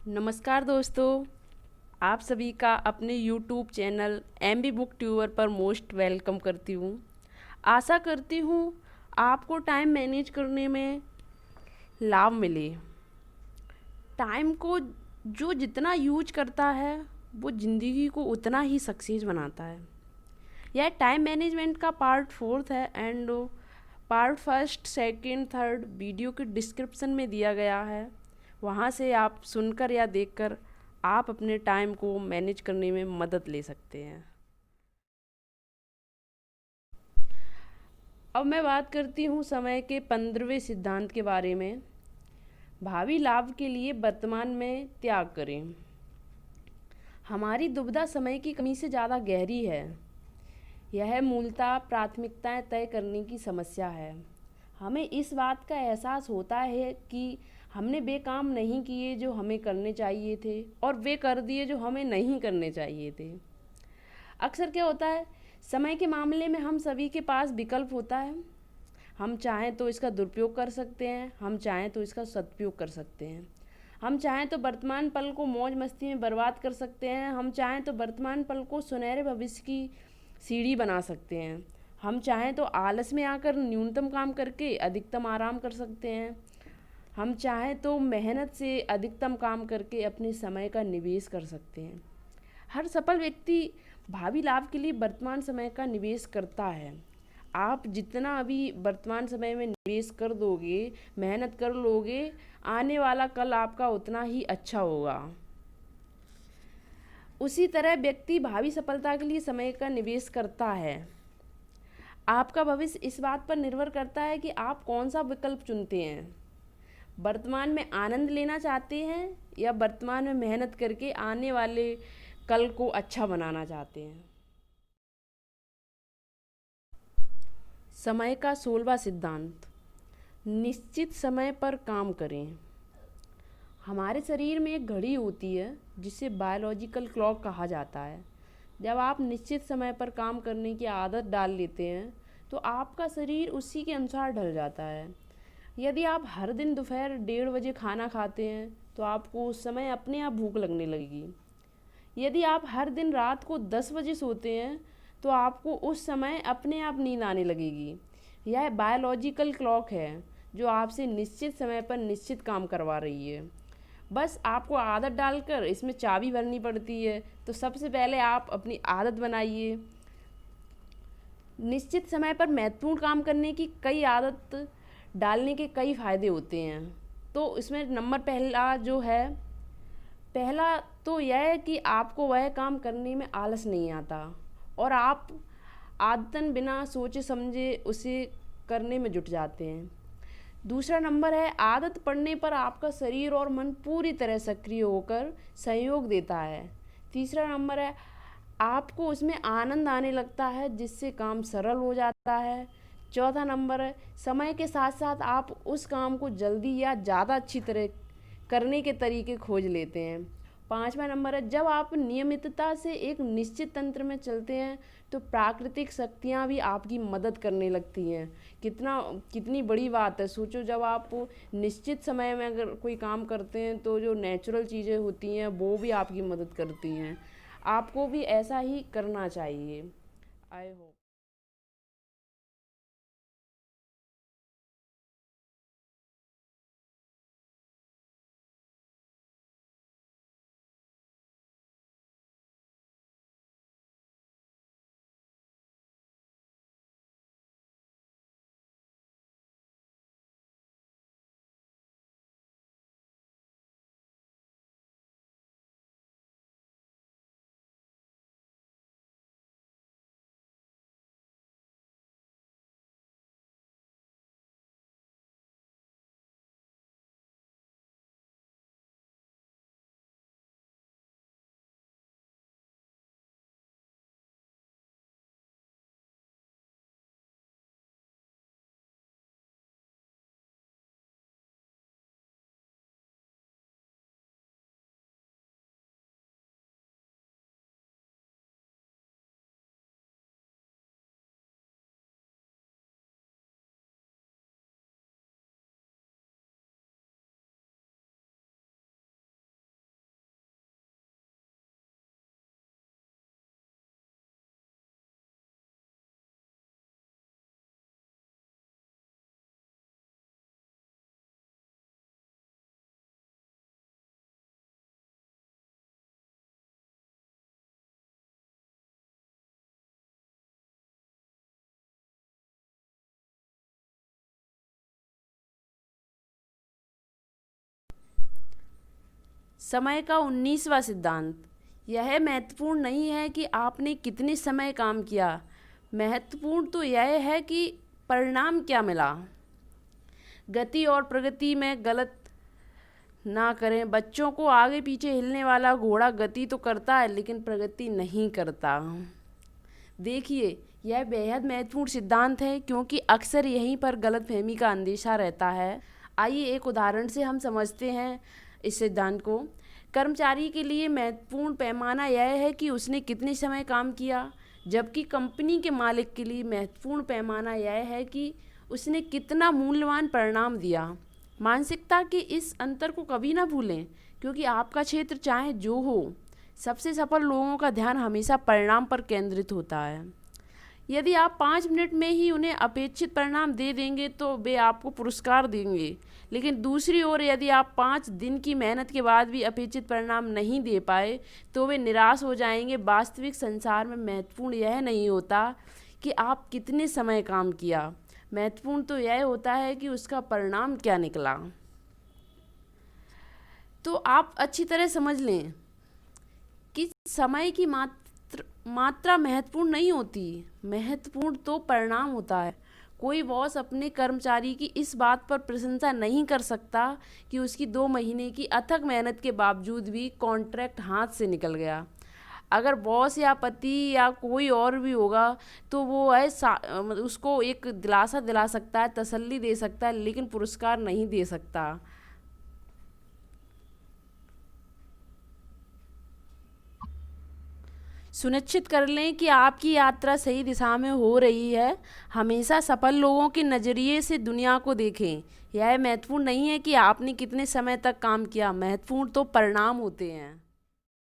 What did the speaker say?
नमस्कार दोस्तों। आप सभी का अपने YouTube channel MB book tuber पर मोस्ट वेलकम करती हूँ। आशा करती हूँ आपको टाइम मैनेज करने में लाभ मिले। टाइम को जो जितना यूज करता है वो ज़िंदगी को उतना ही सक्सेस बनाता है। यह टाइम मैनेजमेंट का पार्ट फोर्थ है and part first second third video के डिस्क्रिप्शन में दिया गया है। वहाँ से आप सुनकर या देखकर आप अपने टाइम को मैनेज करने में मदद ले सकते हैं। अब मैं बात करती हूँ समय के 15वें सिद्धांत के बारे में। भावी लाभ के लिए वर्तमान में त्याग करें। हमारी दुविधा समय की कमी से ज़्यादा गहरी है। यह मूलतः प्राथमिकताएं तय करने की समस्या है। हमें इस बात का एहसास होता है कि हमने वे काम नहीं किए जो हमें करने चाहिए थे और वे कर दिए जो हमें नहीं करने चाहिए थे। अक्सर क्या होता है, समय के मामले में हम सभी के पास विकल्प होता है। हम चाहें तो इसका दुरुपयोग कर सकते हैं, हम चाहें तो इसका सदुपयोग कर सकते हैं। हम चाहें तो वर्तमान पल को मौज मस्ती में बर्बाद कर सकते हैं, हम चाहें तो वर्तमान पल को सुनहरे भविष्य की सीढ़ी बना सकते हैं। हम चाहें तो आलस में आकर न्यूनतम काम करके अधिकतम आराम कर सकते हैं। हम चाहें तो मेहनत से अधिकतम काम करके अपने समय का निवेश कर सकते हैं। हर सफल व्यक्ति भावी लाभ के लिए वर्तमान समय का निवेश करता है। आप जितना अभी वर्तमान समय में निवेश कर दोगे, मेहनत कर लोगे, आने वाला कल आपका उतना ही अच्छा होगा। उसी तरह व्यक्ति भावी सफलता के लिए समय का निवेश करता है। आपका भविष्य इस बात पर निर्भर करता है कि आप कौन सा विकल्प चुनते हैं। वर्तमान में आनंद लेना चाहते हैं या वर्तमान में मेहनत करके आने वाले कल को अच्छा बनाना चाहते हैं। समय का 16वां सिद्धांत, निश्चित समय पर काम करें। हमारे शरीर में एक घड़ी होती है जिसे बायोलॉजिकल क्लॉक कहा जाता है। जब आप निश्चित समय पर काम करने की आदत डाल लेते हैं तो आपका शरीर उसी के अनुसार ढल जाता है। यदि आप हर दिन दोपहर 1:30 बजे खाना खाते हैं तो आपको उस समय अपने आप भूख लगने लगेगी। यदि आप हर दिन रात को 10 बजे सोते हैं तो आपको उस समय अपने आप नींद आने लगेगी। यह बायोलॉजिकल क्लॉक है जो आपसे निश्चित समय पर निश्चित काम करवा रही है। बस आपको आदत डालकर इसमें चाबी भरनी पड़ती है। तो सबसे पहले आप अपनी आदत बनाइए। निश्चित समय पर महत्वपूर्ण काम करने की कई आदत डालने के कई फ़ायदे होते हैं। तो इसमें नंबर पहला जो है, पहला तो यह है कि आपको वह काम करने में आलस नहीं आता और आप आदतन बिना सोचे समझे उसे करने में जुट जाते हैं। दूसरा नंबर है, आदत पड़ने पर आपका शरीर और मन पूरी तरह सक्रिय होकर सहयोग देता है। तीसरा नंबर है, आपको उसमें आनंद आने लगता है जिससे काम सरल हो जाता है। चौथा नंबर है, समय के साथ साथ आप उस काम को जल्दी या ज़्यादा अच्छी तरह करने के तरीके खोज लेते हैं। पांचवा नंबर है, जब आप नियमितता से एक निश्चित तंत्र में चलते हैं तो प्राकृतिक शक्तियाँ भी आपकी मदद करने लगती हैं। कितनी बड़ी बात है, सोचो जब आप निश्चित समय में अगर कोई काम करते हैं तो जो नेचुरल चीज़ें होती हैं वो भी आपकी मदद करती हैं। आपको भी ऐसा ही करना चाहिए। आई होप समय का 19वां सिद्धांत। यह महत्वपूर्ण नहीं है कि आपने कितने समय काम किया, महत्वपूर्ण तो यह है कि परिणाम क्या मिला। गति और प्रगति में गलत ना करें। बच्चों को आगे पीछे हिलने वाला घोड़ा गति तो करता है लेकिन प्रगति नहीं करता। देखिए, यह बेहद महत्वपूर्ण सिद्धांत है क्योंकि अक्सर यहीं पर गलतफहमी का अंदेशा रहता है। आइए एक उदाहरण से हम समझते हैं इस सिद्धांत को। कर्मचारी के लिए महत्वपूर्ण पैमाना यह है कि उसने कितने समय काम किया, जबकि कंपनी के मालिक के लिए महत्वपूर्ण पैमाना यह है कि उसने कितना मूल्यवान परिणाम दिया। मानसिकता के इस अंतर को कभी ना भूलें, क्योंकि आपका क्षेत्र चाहे जो हो, सबसे सफल लोगों का ध्यान हमेशा परिणाम पर केंद्रित होता है। यदि आप 5 मिनट में ही उन्हें अपेक्षित परिणाम दे देंगे तो वे आपको पुरस्कार देंगे, लेकिन दूसरी ओर यदि आप 5 दिन की मेहनत के बाद भी अपेक्षित परिणाम नहीं दे पाए तो वे निराश हो जाएंगे। वास्तविक संसार में महत्वपूर्ण यह नहीं होता कि आप कितने समय काम किया, महत्वपूर्ण तो यह होता है कि उसका परिणाम क्या निकला। तो आप अच्छी तरह समझ लें कि समय की मात्रा महत्वपूर्ण नहीं होती, महत्वपूर्ण तो परिणाम होता है। कोई बॉस अपने कर्मचारी की इस बात पर प्रशंसा नहीं कर सकता कि उसकी 2 महीने की अथक मेहनत के बावजूद भी कॉन्ट्रैक्ट हाथ से निकल गया। अगर बॉस या पति या कोई और भी होगा तो वो है उसको एक दिलासा दिला सकता है, तसल्ली दे सकता है, लेकिन पुरस्कार नहीं दे सकता। सुनिश्चित कर लें कि आपकी यात्रा सही दिशा में हो रही है। हमेशा सफल लोगों के नज़रिए से दुनिया को देखें। यह महत्वपूर्ण नहीं है कि आपने कितने समय तक काम किया, महत्वपूर्ण तो परिणाम होते हैं।